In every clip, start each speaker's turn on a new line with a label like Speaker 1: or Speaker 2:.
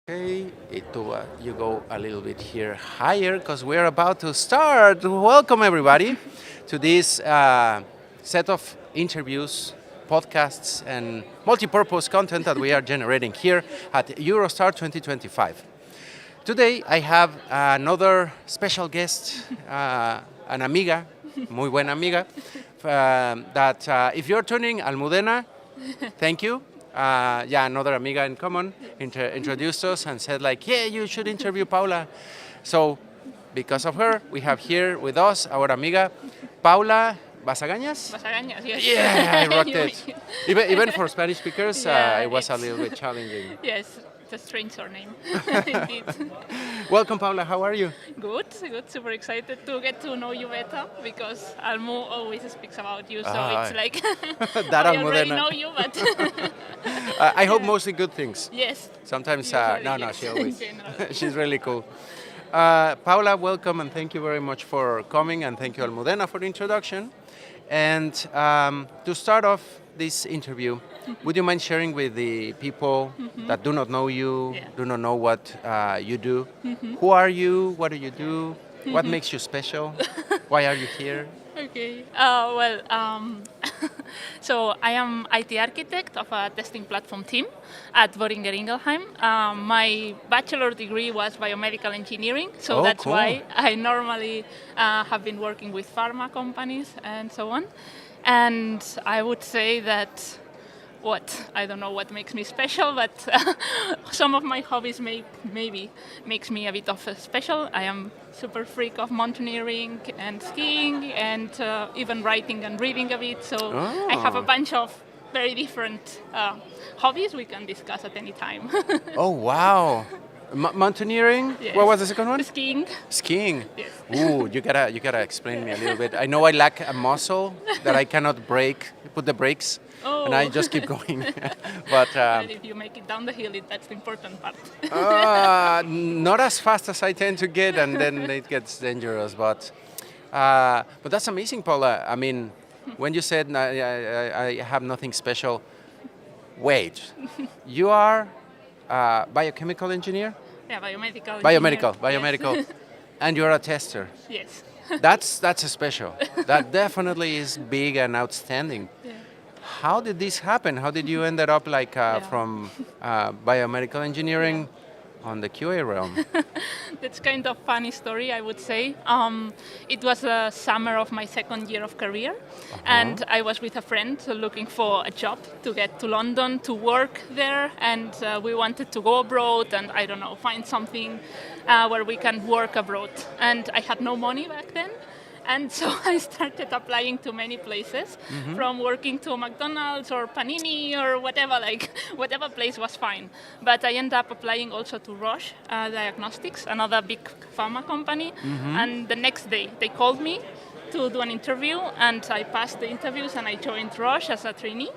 Speaker 1: Okay, you go a little bit here higher because we're about to start. Welcome everybody to this set of interviews, podcasts, and multi-purpose content that we are generating here at Eurostar 2025. Today I have another special guest, an amiga, muy buena amiga, that if you're tuning, Almudena, thank you. Another amiga in common introduced us and said like, yeah, you should interview Paula. So because of her, we have here with us our amiga Paula Bassagañas.
Speaker 2: Bassagañas, yes.
Speaker 1: Yeah, I rocked it. Even for Spanish speakers,
Speaker 2: Yeah,
Speaker 1: it was a little bit challenging.
Speaker 2: Yes, it's a strange surname. Indeed.
Speaker 1: Welcome, Paula. How are you?
Speaker 2: Good. Super excited to get to know you better because Almu always speaks about you, so it's like
Speaker 1: That
Speaker 2: I already
Speaker 1: Almudena.
Speaker 2: know you, but
Speaker 1: I hope mostly good things.
Speaker 2: yes.
Speaker 1: Sometimes,
Speaker 2: Usually,
Speaker 1: no,
Speaker 2: yes,
Speaker 1: she
Speaker 2: in
Speaker 1: always.
Speaker 2: general.
Speaker 1: She's really cool. Paula, welcome and thank you very much for coming, and thank you, Almudena, for the introduction. And to start off this interview, would you mind sharing with the people that do not know you, do not know what you do? Who are you? What do you do? What makes you special? Why are you here?
Speaker 2: Okay. So I am IT architect of a testing platform team at Boehringer Ingelheim. My bachelor degree was biomedical engineering, so that's
Speaker 1: cool.
Speaker 2: why I normally have been working with pharma companies and so on. And I would say that I don't know what makes me special, but some of my hobbies maybe makes me a bit of a special. I am super freak of mountaineering and skiing and even writing and reading a bit. So I have a bunch of very different hobbies we can discuss at any time.
Speaker 1: Oh, wow. Mountaineering?
Speaker 2: Yes.
Speaker 1: What was the second one?
Speaker 2: Skiing.
Speaker 1: Skiing.
Speaker 2: Yes.
Speaker 1: Ooh, you gotta explain me a little bit. I know I lack a muscle that I cannot put the brakes, and I just keep going. But
Speaker 2: Well, if you make it down the hill, that's the important part.
Speaker 1: not as fast as I tend to get, and then it gets dangerous. But that's amazing, Paula. I mean, when you said I have nothing special, wait, you are a biochemical engineer?
Speaker 2: Yeah, biomedical.
Speaker 1: Biomedical,
Speaker 2: Yes.
Speaker 1: and you're a tester.
Speaker 2: Yes.
Speaker 1: That's a special. That definitely is big and outstanding.
Speaker 2: Yeah.
Speaker 1: How did this happen? How did you end up like from biomedical engineering on the QA realm?
Speaker 2: That's kind of funny story, I would say. It was the summer of my second year of career, and I was with a friend looking for a job to get to London to work there, and we wanted to go abroad and, I don't know, find something where we can work abroad. And I had no money back then. And so I started applying to many places, from working to McDonald's or Panini or whatever place was fine. But I ended up applying also to Roche Diagnostics, another big pharma company. And the next day they called me to do an interview, and I passed the interviews and I joined Roche as a trainee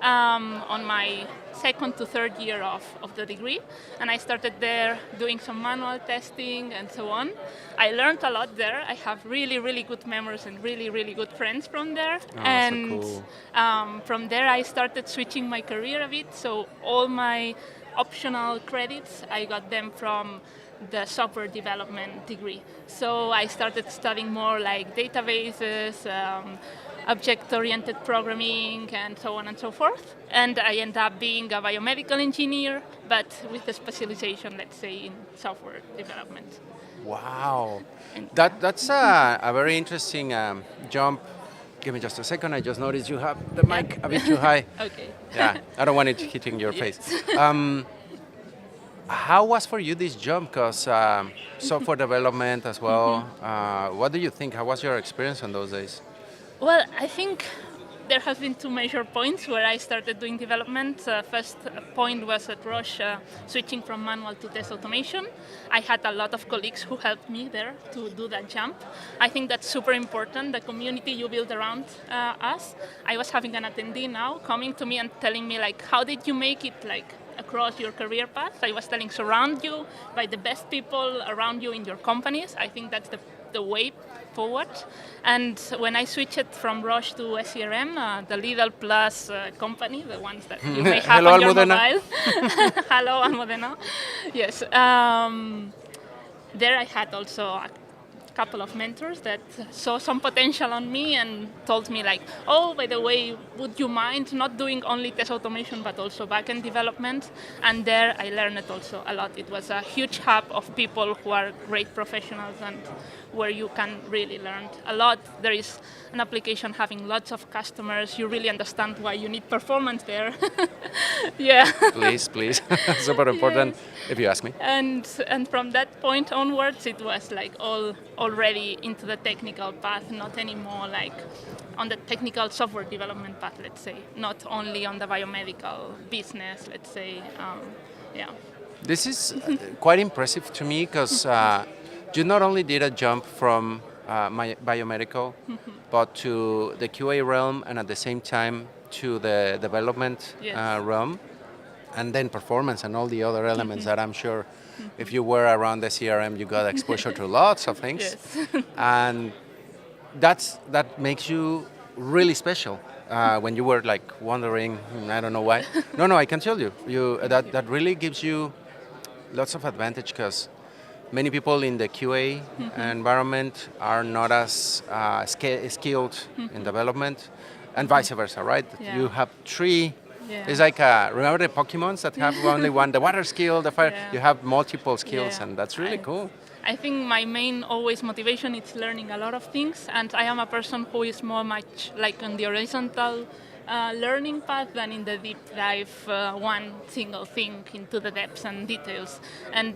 Speaker 2: on my second to third year of the degree, and I started there doing some manual testing and so on. I learned a lot there. I have really, really good memories and really, really good friends from there.
Speaker 1: So cool.
Speaker 2: From there I started switching my career a bit, so all my optional credits, I got them from the software development degree. So I started studying more like databases, object-oriented programming, and so on and so forth. And I ended up being a biomedical engineer, but with a specialization, let's say, in software development.
Speaker 1: Wow, that's a very interesting jump. Give me just a second. I just noticed you have the mic a bit too high.
Speaker 2: Okay.
Speaker 1: Yeah, I don't want it hitting your face. How was for you this jump? Because software development as well. What do you think? How was your experience on those days?
Speaker 2: Well, I think there has been two major points where I started doing development. First point was at Roche, switching from manual to test automation. I had a lot of colleagues who helped me there to do that jump. I think that's super important, the community you build around us. I was having an attendee now coming to me and telling me, like, how did you make it, like, across your career path? I was telling, surround you by the best people around you in your companies. I think that's the way forward. And when I switched from Roche to SCRM, the Lidl Plus company, the ones that you may have
Speaker 1: Hello,
Speaker 2: on your
Speaker 1: Almudena.
Speaker 2: mobile. Hello, Almudena. Yes. There I had also a couple of mentors that saw some potential on me and told me like, oh, by the way, would you mind not doing only test automation but also backend development? And there I learned also a lot. It was a huge hub of people who are great professionals and where you can really learn a lot. There is an application having lots of customers. You really understand why you need performance there. Yeah.
Speaker 1: Please. Super important, if you ask me.
Speaker 2: And from that point onwards, it was like all already into the technical path, not anymore like on the technical software development path, let's say, not only on the biomedical business, let's say. Yeah.
Speaker 1: This is quite impressive to me because you not only did a jump from my biomedical, but to the QA realm and at the same time to the development realm, and then performance and all the other elements that I'm sure if you were around the CRM, you got exposure to lots of things.
Speaker 2: Yes.
Speaker 1: And that makes you really special. When you were like wondering, I don't know why. No, I can tell you, that really gives you lots of advantage because many people in the QA environment are not as skilled in development, and vice versa, right?
Speaker 2: Yeah.
Speaker 1: You have three.
Speaker 2: Yeah.
Speaker 1: It's like remember the Pokemons that have only one, the water skill, the fire.
Speaker 2: Yeah.
Speaker 1: You have multiple skills,
Speaker 2: Yeah.
Speaker 1: and that's really cool.
Speaker 2: I think my main always motivation is learning a lot of things, and I am a person who is more much like on the horizontal learning path than in the deep dive one single thing into the depths and details. And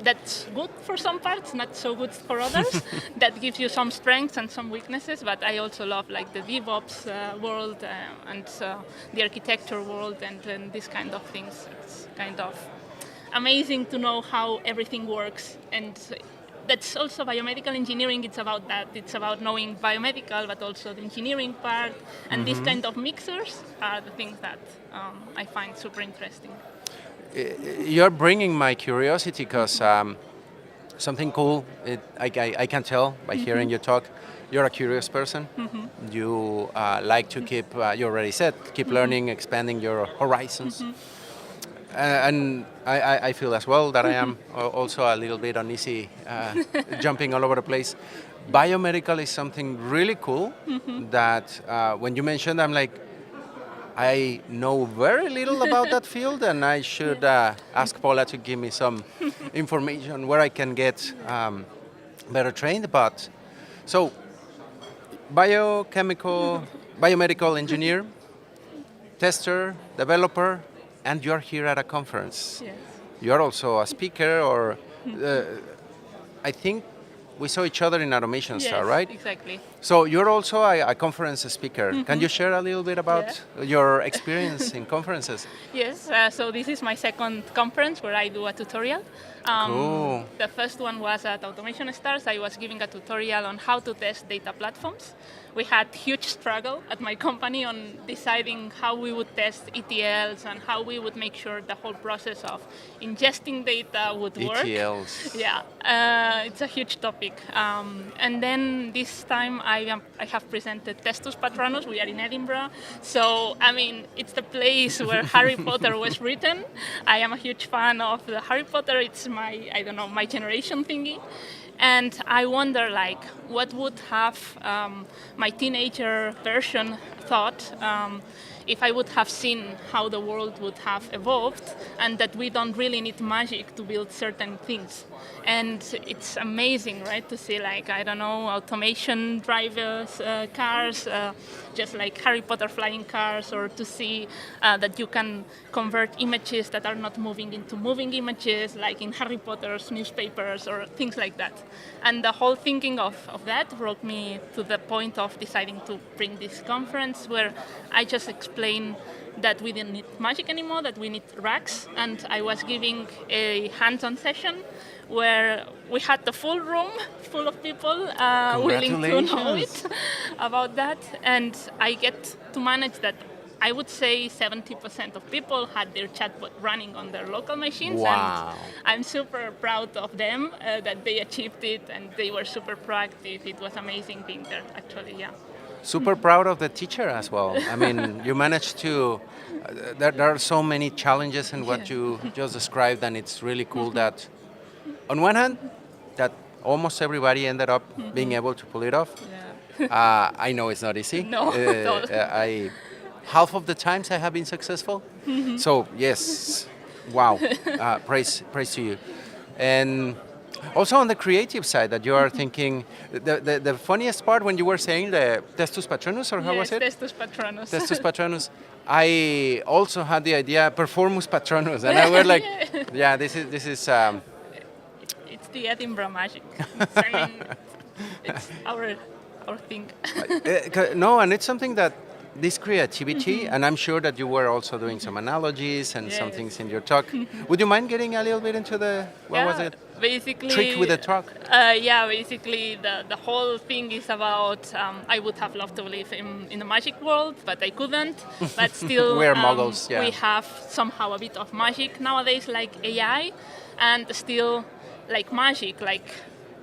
Speaker 2: that's good for some parts, not so good for others. That gives you some strengths and some weaknesses, but I also love like the DevOps world and the architecture world and this kind of things. It's kind of amazing to know how everything works, and that's also biomedical engineering. It's about that. It's about knowing biomedical, but also the engineering part, and these kind of mixers are the things that I find super interesting.
Speaker 1: You're bringing my curiosity because something cool, I can tell by hearing you talk, you're a curious person. You like to keep, you already said, keep learning, expanding your horizons. And I feel as well that I am also a little bit uneasy, jumping all over the place. Biomedical is something really cool that when you mentioned, I'm like, I know very little about that field, and I should ask Paula to give me some information where I can get better trained. But so, biomedical engineer, tester, developer, and you're here at a conference.
Speaker 2: Yes.
Speaker 1: You're also a speaker, or I think we saw each other in Automation Star, right?
Speaker 2: Exactly.
Speaker 1: So you're also a conference speaker. Can you share a little bit about your experience in conferences?
Speaker 2: Yes, so this is my second conference where I do a tutorial.
Speaker 1: Cool.
Speaker 2: The first one was at Automation Stars. I was giving a tutorial on how to test data platforms. We had huge struggle at my company on deciding how we would test ETLs and how we would make sure the whole process of ingesting data would work.
Speaker 1: ETLs.
Speaker 2: Yeah, it's a huge topic. And then this time I have presented Testus Patronus. We are in Edinburgh. So, I mean, it's the place where Harry Potter was written. I am a huge fan of the Harry Potter. It's my generation thingy. And I wonder, like, what would have my teenager version thought if I would have seen how the world would have evolved, and that we don't really need magic to build certain things. And it's amazing, right, to see, like, I don't know, automation drivers, cars, just like Harry Potter flying cars, or to see that you can convert images that are not moving into moving images, like in Harry Potter's newspapers, or things like that. And the whole thinking of that brought me to the point of deciding to bring this conference, where I just explain that we didn't need magic anymore, that we need racks. And I was giving a hands-on session where we had the full room full of people willing to know it about that. And I get to manage that I would say 70% of people had their chatbot running on their local machines.
Speaker 1: Wow.
Speaker 2: And I'm super proud of them that they achieved it, and they were super proactive. It was amazing being there, actually, yeah.
Speaker 1: Super proud of the teacher as well. I mean, you managed to. There are so many challenges in what you just described, and it's really cool that, on one hand, that almost everybody ended up being able to pull it off.
Speaker 2: Yeah.
Speaker 1: I know it's not easy.
Speaker 2: No, at all.
Speaker 1: I half of the times I have been successful. So yes, wow, praise to you. And also on the creative side, that you are thinking, the funniest part when you were saying the testus patronus, or how was it?
Speaker 2: Testus patronus.
Speaker 1: Testus patronus. I also had the idea performus patronus, and I was like, yeah, this is.
Speaker 2: It's the Edinburgh magic. It's our thing.
Speaker 1: No, and it's something that this creativity, and I'm sure that you were also doing some analogies and some things in your talk. Would you mind getting a little bit into the, what was it?
Speaker 2: Basically,
Speaker 1: Trick with the talk?
Speaker 2: Basically the whole thing is about, I would have loved to live in the magic world, but I couldn't. But still,
Speaker 1: we're muggles,
Speaker 2: we have somehow a bit of magic nowadays, like AI, and still like magic, like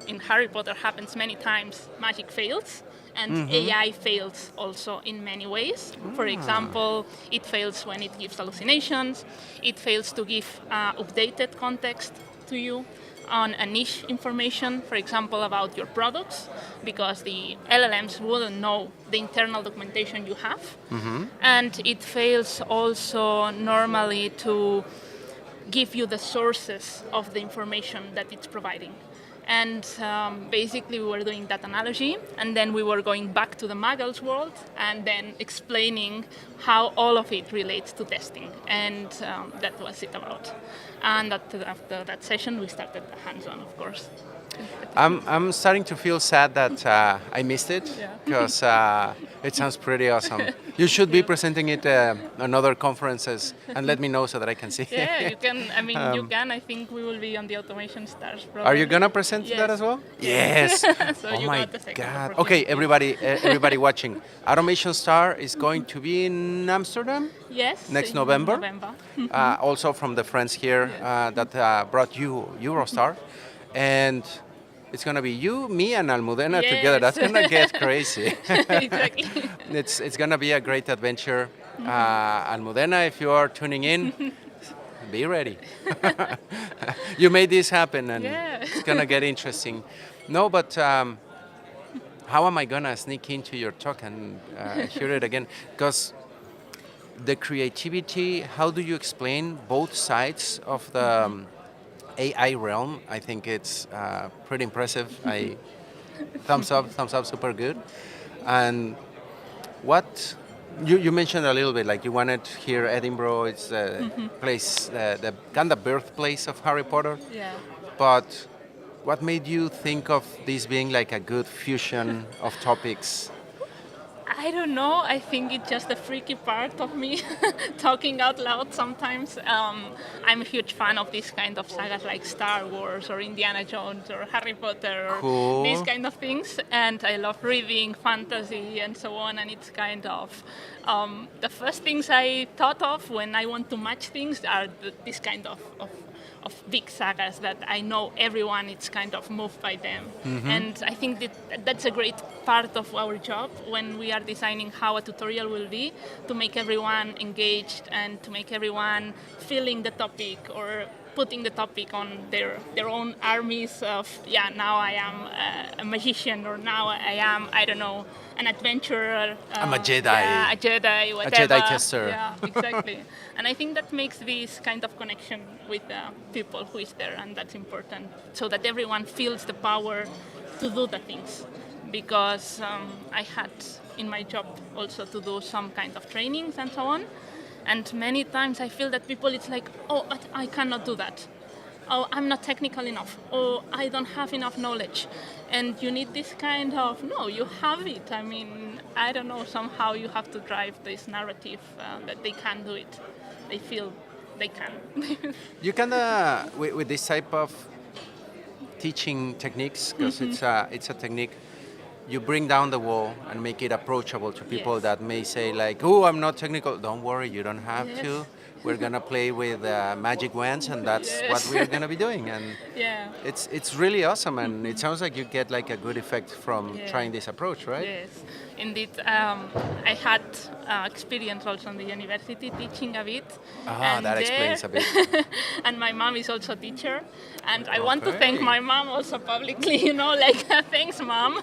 Speaker 2: in Harry Potter happens many times, magic fails. And AI fails also in many ways. For example, it fails when it gives hallucinations. It fails to give updated context to you on a niche information, for example, about your products, because the LLMs wouldn't know the internal documentation you have. And it fails also normally to give you the sources of the information that it's providing. And basically we were doing that analogy, and then we were going back to the Muggles world and then explaining how all of it relates to testing. And that was it about. And after that session, we started the hands-on, of course.
Speaker 1: I'm starting to feel sad that I missed it, because it sounds pretty awesome. You should be presenting it on other conferences and let me know so that I can see.
Speaker 2: Yeah, you can. I mean, you can. I think we will be on the Automation Stars program.
Speaker 1: Are you gonna present that as well? Yes.
Speaker 2: So
Speaker 1: oh
Speaker 2: you
Speaker 1: my
Speaker 2: got the second
Speaker 1: God. Okay, everybody watching. Automation Star is going to be in Amsterdam.
Speaker 2: Yes.
Speaker 1: Next
Speaker 2: in
Speaker 1: November.
Speaker 2: November.
Speaker 1: Also from the friends here that brought you Eurostar. And it's going to be you, me, and Almudena together. That's going to get crazy.
Speaker 2: Exactly.
Speaker 1: It's going to be a great adventure. Almudena, if you are tuning in, be ready. You made this happen, and it's going to get interesting. No, but how am I going to sneak into your talk and hear it again? Because the creativity, how do you explain both sides of the AI realm? I think it's pretty impressive. Thumbs up, super good. And what you mentioned a little bit, like you wanted here Edinburgh. It's the place, the kind of birthplace of Harry Potter.
Speaker 2: Yeah.
Speaker 1: But what made you think of this being like a good fusion of topics?
Speaker 2: I don't know. I think it's just the freaky part of me talking out loud sometimes. I'm a huge fan of this kind of sagas like Star Wars or Indiana Jones or Harry Potter or these kind of things. And I love reading fantasy and so on. And it's kind of the first things I thought of when I want to match things are this kind of big sagas that I know everyone is kind of moved by them. And I think that's a great part of our job when we are designing how a tutorial will be, to make everyone engaged and to make everyone feeling the topic or putting the topic on their own armies of, now I am a magician, or now I am, I don't know, an adventurer.
Speaker 1: I'm a Jedi.
Speaker 2: Yeah, a Jedi, whatever.
Speaker 1: A Jedi tester.
Speaker 2: Yeah, exactly. And I think that makes this kind of connection with the people who is there, and that's important, so that everyone feels the power to do the things. Because I had in my job also to do some kind of trainings and so on. And many times I feel that people, it's like, oh, but I cannot do that. Oh, I'm not technical enough. Oh, I don't have enough knowledge. And you need this kind of, no, you have it. I mean, I don't know, somehow you have to drive this narrative that they can do it. They feel they can.
Speaker 1: You can, with this type of teaching techniques, because it's a technique, you bring down the wall and make it approachable to people
Speaker 2: Yes.
Speaker 1: that may say like, oh, I'm not technical. Don't worry, you don't have
Speaker 2: Yes.
Speaker 1: to. We're gonna play with magic wands, and that's what
Speaker 2: Yes.
Speaker 1: we're gonna be doing. And
Speaker 2: Yeah.
Speaker 1: it's really awesome, and it sounds like you get like a good effect from
Speaker 2: Yeah.
Speaker 1: trying this approach, right?
Speaker 2: Yes, indeed. I had experience also in the university teaching a bit.
Speaker 1: That
Speaker 2: there-
Speaker 1: explains a bit.
Speaker 2: And my mom is also a teacher, and I want to thank
Speaker 1: Okay.
Speaker 2: my mom also publicly. Like thanks, mom,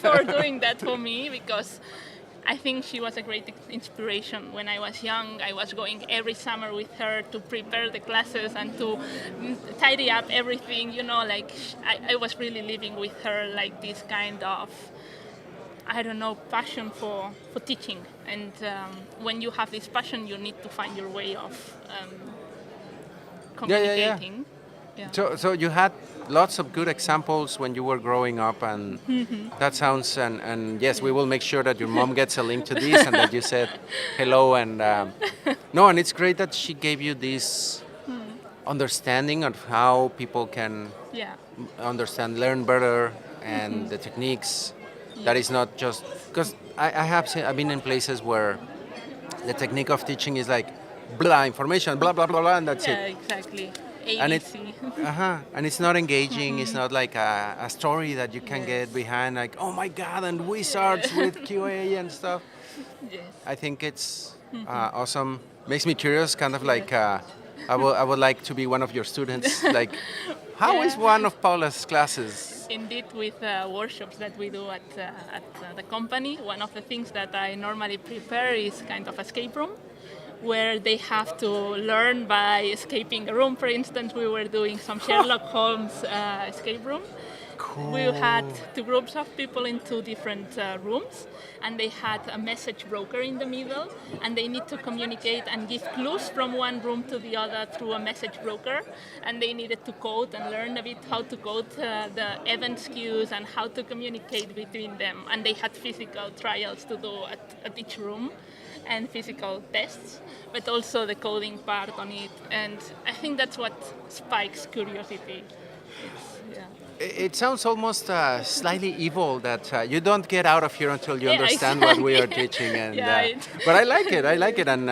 Speaker 2: for doing that for me, because I think she was a great inspiration. When I was young, I was going every summer with her to prepare the classes and to tidy up everything. Like I was really living with her like this kind of, I don't know, passion for teaching. And when you have this passion, you need to find your way of communicating. Yeah.
Speaker 1: So you had lots of good examples when you were growing up, and that sounds, and yes, we will make sure that your mom gets a link to this and that you said hello. And no, and it's great that she gave you this understanding of how people can
Speaker 2: Yeah.
Speaker 1: learn better, and the techniques. That is not just because I've been in places where the technique of teaching is like blah information, blah blah blah blah, and that's
Speaker 2: Yeah,
Speaker 1: it.
Speaker 2: exactly.
Speaker 1: And
Speaker 2: ABC.
Speaker 1: And it's not engaging. It's not like a story that you can get behind, like, oh my god, and wizards with QA and stuff.
Speaker 2: Yes.
Speaker 1: I think it's awesome. Makes me curious, kind of like I would like to be one of your students. Like, how is one of Paula's classes?
Speaker 2: Indeed, with workshops that we do at the company, one of the things that I normally prepare is kind of escape room, where they have to learn by escaping a room. For instance, we were doing some Sherlock Holmes escape room.
Speaker 1: Cool.
Speaker 2: We had two groups of people in two different rooms, and they had a message broker in the middle, and they need to communicate and give clues from one room to the other through a message broker, and they needed to code and learn a bit how to code the event queues and how to communicate between them, and they had physical trials to do at each room and physical tests, but also the coding part on it, and I think that's what spikes curiosity.
Speaker 1: It sounds almost slightly evil that you don't get out of here until you
Speaker 2: Yeah,
Speaker 1: understand what we are
Speaker 2: exactly.
Speaker 1: teaching. And
Speaker 2: Yeah,
Speaker 1: but I like it, and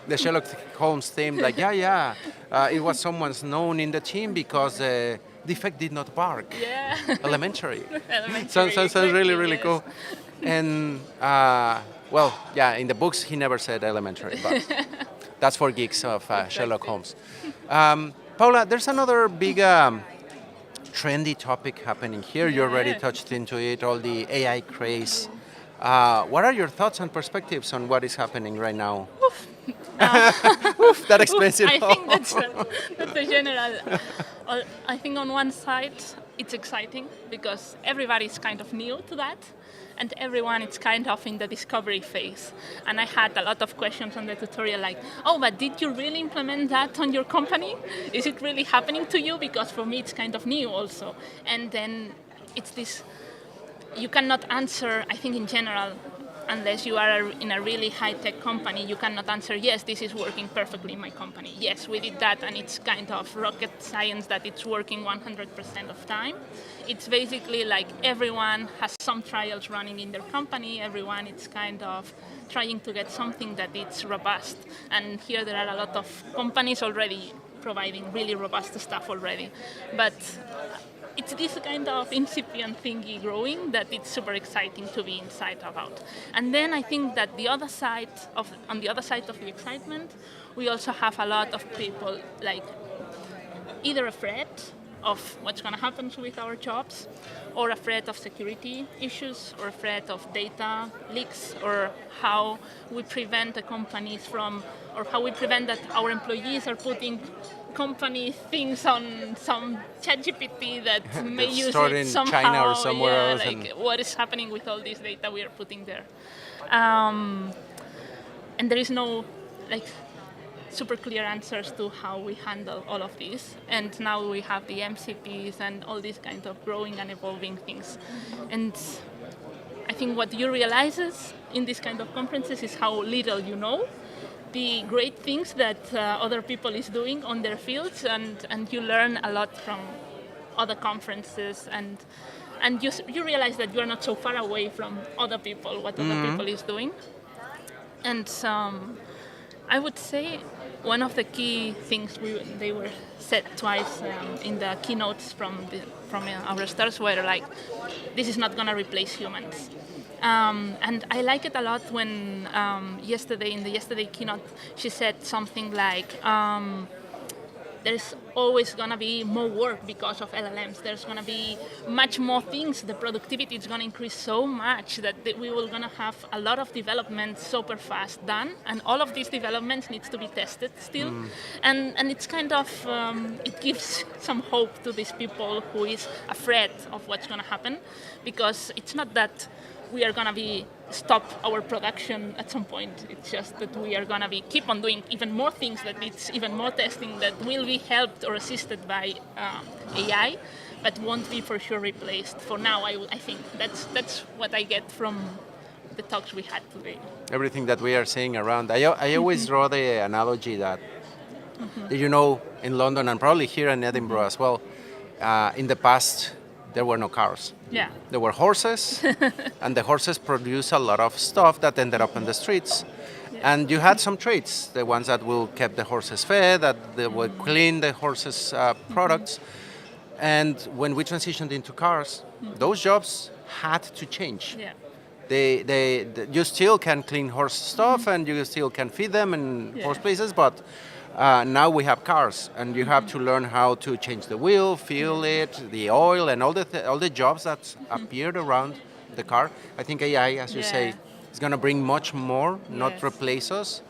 Speaker 1: the Sherlock Holmes theme, like it was someone's known in the team because the defect did not bark.
Speaker 2: Yeah.
Speaker 1: Elementary.
Speaker 2: Elementary,
Speaker 1: Sounds really
Speaker 2: exactly,
Speaker 1: really
Speaker 2: yes.
Speaker 1: cool. And in the books he never said elementary, but that's for geeks of Sherlock Holmes. Paula, there's another big trendy topic happening here. You already
Speaker 2: Yeah.
Speaker 1: touched into it, all the AI craze. What are your thoughts and perspectives on what is happening right now? Oof, that explains it
Speaker 2: I
Speaker 1: all.
Speaker 2: think that's the general. I think on one side it's exciting because everybody's kind of new to that, and everyone is kind of in the discovery phase. And I had a lot of questions on the tutorial like, oh, but did you really implement that on your company? Is it really happening to you? Because for me it's kind of new also. And then it's this, you cannot answer, I think in general, unless you are in a really high-tech company, you cannot answer, yes, this is working perfectly in my company. Yes, we did that, and it's kind of rocket science that it's working 100% of time. It's basically like everyone has some trials running in their company. Everyone is kind of trying to get something that it's robust. And here there are a lot of companies already providing really robust stuff already. But it's this kind of incipient thingy growing that it's super exciting to be inside about. And then I think that on the other side of the excitement, we also have a lot of people like either afraid of what's going to happen with our jobs, or afraid of security issues, or afraid of data leaks, or how we prevent the companies from, or how we prevent that our employees are putting company things on some ChatGPT that may use
Speaker 1: stored
Speaker 2: it
Speaker 1: in
Speaker 2: somehow.
Speaker 1: China or somewhere else,
Speaker 2: Like
Speaker 1: and
Speaker 2: what is happening with all this data we are putting there. And there is no like super clear answers to how we handle all of this. And now we have the MCPs and all these kinds of growing and evolving things. And I think what you realize in these kind of conferences is how little you know, the great things that other people is doing on their fields, and you learn a lot from other conferences. And and you realize that you are not so far away from other people, what other people is doing. And I would say one of the key things they were said twice in the keynotes from our stars were like, this is not going to replace humans. And I like it a lot when in the yesterday keynote, she said something like, there's always going to be more work because of LLMs. There's going to be much more things. The productivity is going to increase so much that we will going to have a lot of development super fast done. And all of these developments needs to be tested still. And it's kind of, it gives some hope to these people who is afraid of what's going to happen. Because it's not that we are going to stop our production at some point. It's just that we are going to keep on doing even more things, that it's even more testing that will be helped or assisted by AI, but won't be for sure replaced. For now, I think that's what I get from the talks we had today.
Speaker 1: Everything that we are seeing around. I always draw the analogy that, in London and probably here in Edinburgh as well, in the past, there were no cars.
Speaker 2: Yeah.
Speaker 1: There were horses, and the horses produce a lot of stuff that ended up in the streets. Yeah. And you had some trades, the ones that will keep the horses fed, that they will clean the horses' products. And when we transitioned into cars, those jobs had to change.
Speaker 2: Yeah.
Speaker 1: You still can clean horse stuff, and you still can feed them in horse places, but now we have cars, and you have to learn how to change the wheel, fuel it, the oil, and all the jobs that appeared around the car. I think AI, as you say, is going to bring much more, not replace us,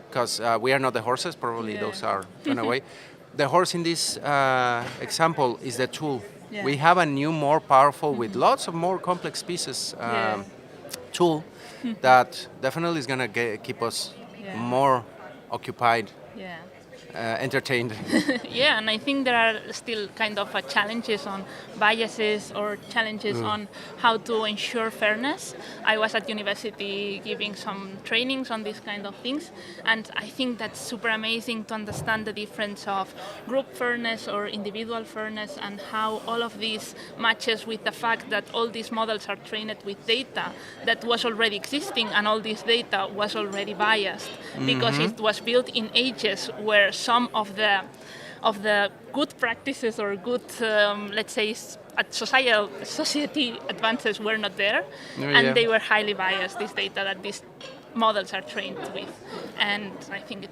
Speaker 1: because we are not the horses. Probably those are gone away. The horse in this example is the tool. Yeah. We have a new, more powerful, with lots of more complex pieces tool that definitely is going to keep us more occupied.
Speaker 2: Yeah.
Speaker 1: Entertained.
Speaker 2: Yeah, and I think there are still kind of challenges on biases or challenges on how to ensure fairness. I was at university giving some trainings on these kind of things, and I think that's super amazing to understand the difference of group fairness or individual fairness, and how all of this matches with the fact that all these models are trained with data that was already existing, and all this data was already biased because it was built in ages where some of the good practices or good, let's say, society advances were not there, and they were highly biased, this data that these models are trained with. And I think,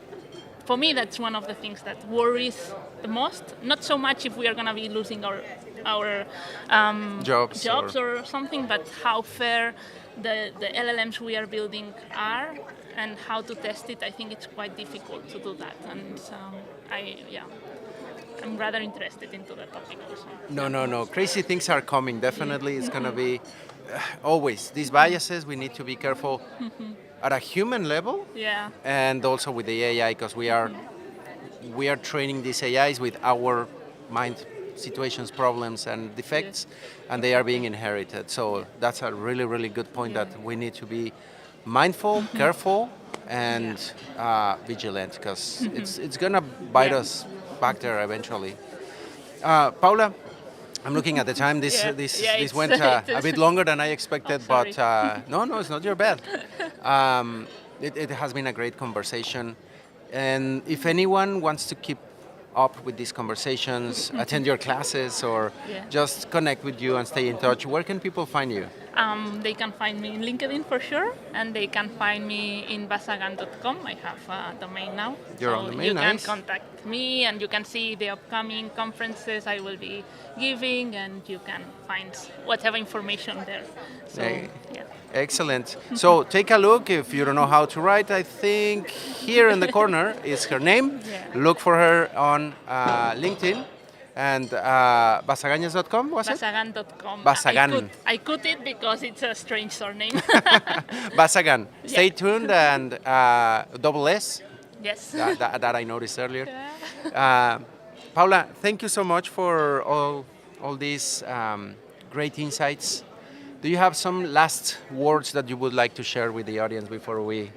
Speaker 2: for me, that's one of the things that worries the most. Not so much if we are going to be losing our jobs or something, but how fair the LLMs we are building are, and how to test it. I think it's quite difficult to do that, and I'm rather interested into that topic also.
Speaker 1: No. Crazy things are coming. Definitely, it's going to be always these biases. We need to be careful at a human level, and also with the AI, because we are training these AIs with our mind situations, problems, and defects, and they are being inherited. So that's a really, really good point, that we need to be mindful, careful, and vigilant, because it's gonna bite us back there eventually. Paula, I'm looking at the time. This went a bit longer than I expected, but no, it's not your bad. It has been a great conversation, and if anyone wants to keep up with these conversations, attend your classes, or just connect with you and stay in touch, where can people find you?
Speaker 2: They can find me in LinkedIn for sure, and they can find me in basagan.com. I have a domain now.
Speaker 1: You're on the domain,
Speaker 2: you
Speaker 1: nice.
Speaker 2: can contact me, and you can see the upcoming conferences I will be giving, and you can find whatever information there. So,
Speaker 1: Excellent. So take a look. If you don't know how to write, I think here in the corner is her name. Look for her on LinkedIn. And Bassagañas.com, was it?
Speaker 2: Basagan.com.
Speaker 1: Basagan.
Speaker 2: I could it because it's a strange surname.
Speaker 1: Basagan. Stay tuned, and double S.
Speaker 2: Yes.
Speaker 1: That I noticed earlier. Paula, thank you so much for all these great insights. Do you have some last words that you would like to share with the audience before we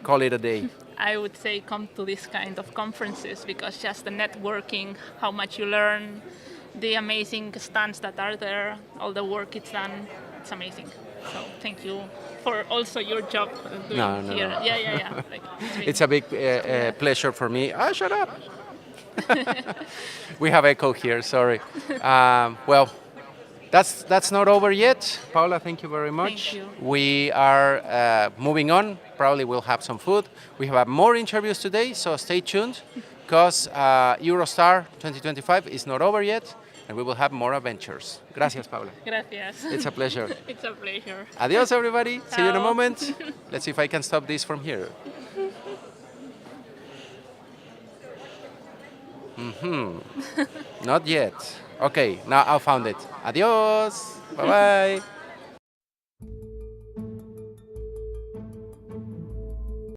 Speaker 1: call it a day?
Speaker 2: I would say come to this kind of conferences, because just the networking, how much you learn, the amazing stands that are there, all the work it's done. It's amazing. So thank you for also your job doing
Speaker 1: No,
Speaker 2: here.
Speaker 1: no.
Speaker 2: Yeah. Like,
Speaker 1: It's a big pleasure for me. Shut up. We have echo here, sorry. Well, that's not over yet. Paula, thank you very much.
Speaker 2: Thank you.
Speaker 1: We are moving on. Probably we'll have some food. We have more interviews today, so stay tuned because Eurostar 2025 is not over yet and we will have more adventures. Gracias, Paula.
Speaker 2: Gracias.
Speaker 1: It's a pleasure.
Speaker 2: It's a pleasure.
Speaker 1: Adios, everybody. See you in a
Speaker 2: Ciao.
Speaker 1: moment. Let's see if I can stop this from here. Not yet. Okay, now I found it. Adios. Bye bye.